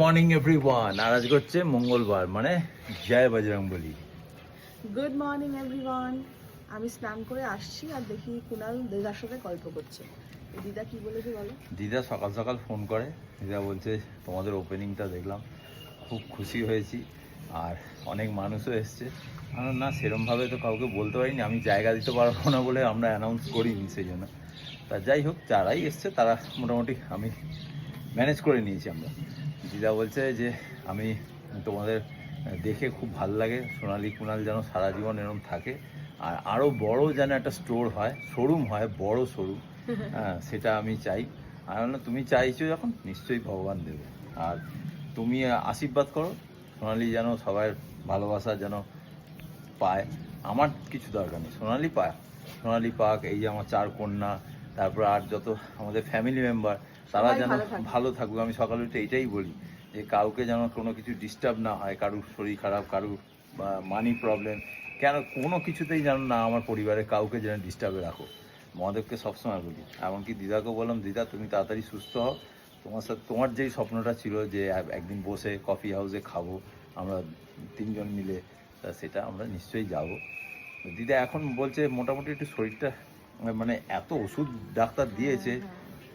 Morning everyone. আর আজকে হচ্ছে মঙ্গলবার, মানে জয় বজরংবলী। Good morning everyone. আমি স্নান করে আসছি আর দেখি কুনাল দিদার সাথে গল্প করছে। তো দিদা কি বলেছে বলো? দিদা সকাল সকাল ফোন করে। দিদা বলছে তোমাদের ওপেনিংটা দেখলাম, খুব খুশি হয়েছি, আর অনেক মানুষও এসছে। না, সেরমভাবে তো কাউকে বলতে পারিনি, আমি জায়গা দিতে পারবো না বলে আমরা অ্যানাউন্স করিনি, সেই জন্য। তা যাই হোক, যারাই এসছে তারা মোটামুটি আমি ম্যানেজ করে নিয়েছি আমরা। দিদা বলছে যে আমি তোমাদের দেখে খুব ভাল লাগে, সোনালি কুনাল যেন সারা জীবন এরকম থাকে, আর আরও বড় যেন একটা স্টোর হয়, শোরুম হয়, বড় শোরুম। হ্যাঁ, সেটা আমি চাই। আর বললাম, তুমি চাইছো যখন, নিশ্চয়ই ভগবান দেবে। আর তুমি আশীর্বাদ করো, সোনালি যেন সবার ভালোবাসা যেন পায়। আমার কিছু দরকার নেই, সোনালি পায়, সোনালি পাক। এই যে আমার 4 কন্যা, তারপর আর যত আমাদের ফ্যামিলি মেম্বার, তারা সবাই যেন ভালো থাকবে। ভালো থাকবে। আমি সকালে উঠে এটাই বলি যে কাউকে যেন কোনো কিছু ডিস্টার্ব না হয়, কারুর শরীর খারাপ, কারুর মানি প্রবলেম, কেন কোনো কিছুতেই যেন না, আমার পরিবারে কাউকে যেন ডিস্টার্বে রাখো। মহাদেবকে সবসময় বলি, এমনকি দিদাকেও বললাম, দিদা তুমি তাড়াতাড়ি সুস্থ হও। তোমার সাথে তোমার যেই স্বপ্নটা ছিল যে একদিন বসে কফি হাউসে খাবো আমরা 3 জন মিলে, তা সেটা আমরা নিশ্চয়ই যাব। দিদা এখন বলছে মোটামুটি একটু শরীরটা, মানে এত ওষুধ ডাক্তার দিয়েছে,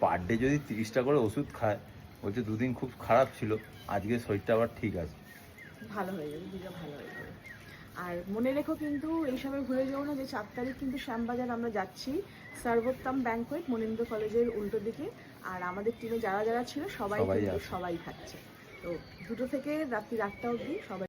পার ডে যদি 30টা করে ওষুধ খায়, বলছে 2 দিন খুব খারাপ ছিল, আজকে শরীরটা আবার ঠিক আছে। ভালো হয়ে যাবে, দিদা ভালো হয়ে যাবে। আর মনে রেখো কিন্তু এইসবে ভুলে যাও না যে 4 তারিখ কিন্তু শ্যামবাজার আমরা যাচ্ছি, সর্বোত্তম ব্যাংকোয়েট, মনিন্দ্র কলেজের উল্টো দিকে। আর আমাদের টিমে যারা যারা ছিল সবাই সবাই কিন্তু আছে। সবাই থাকছে। তো 2টো থেকে রাত্রি 8টা অবধি সবাই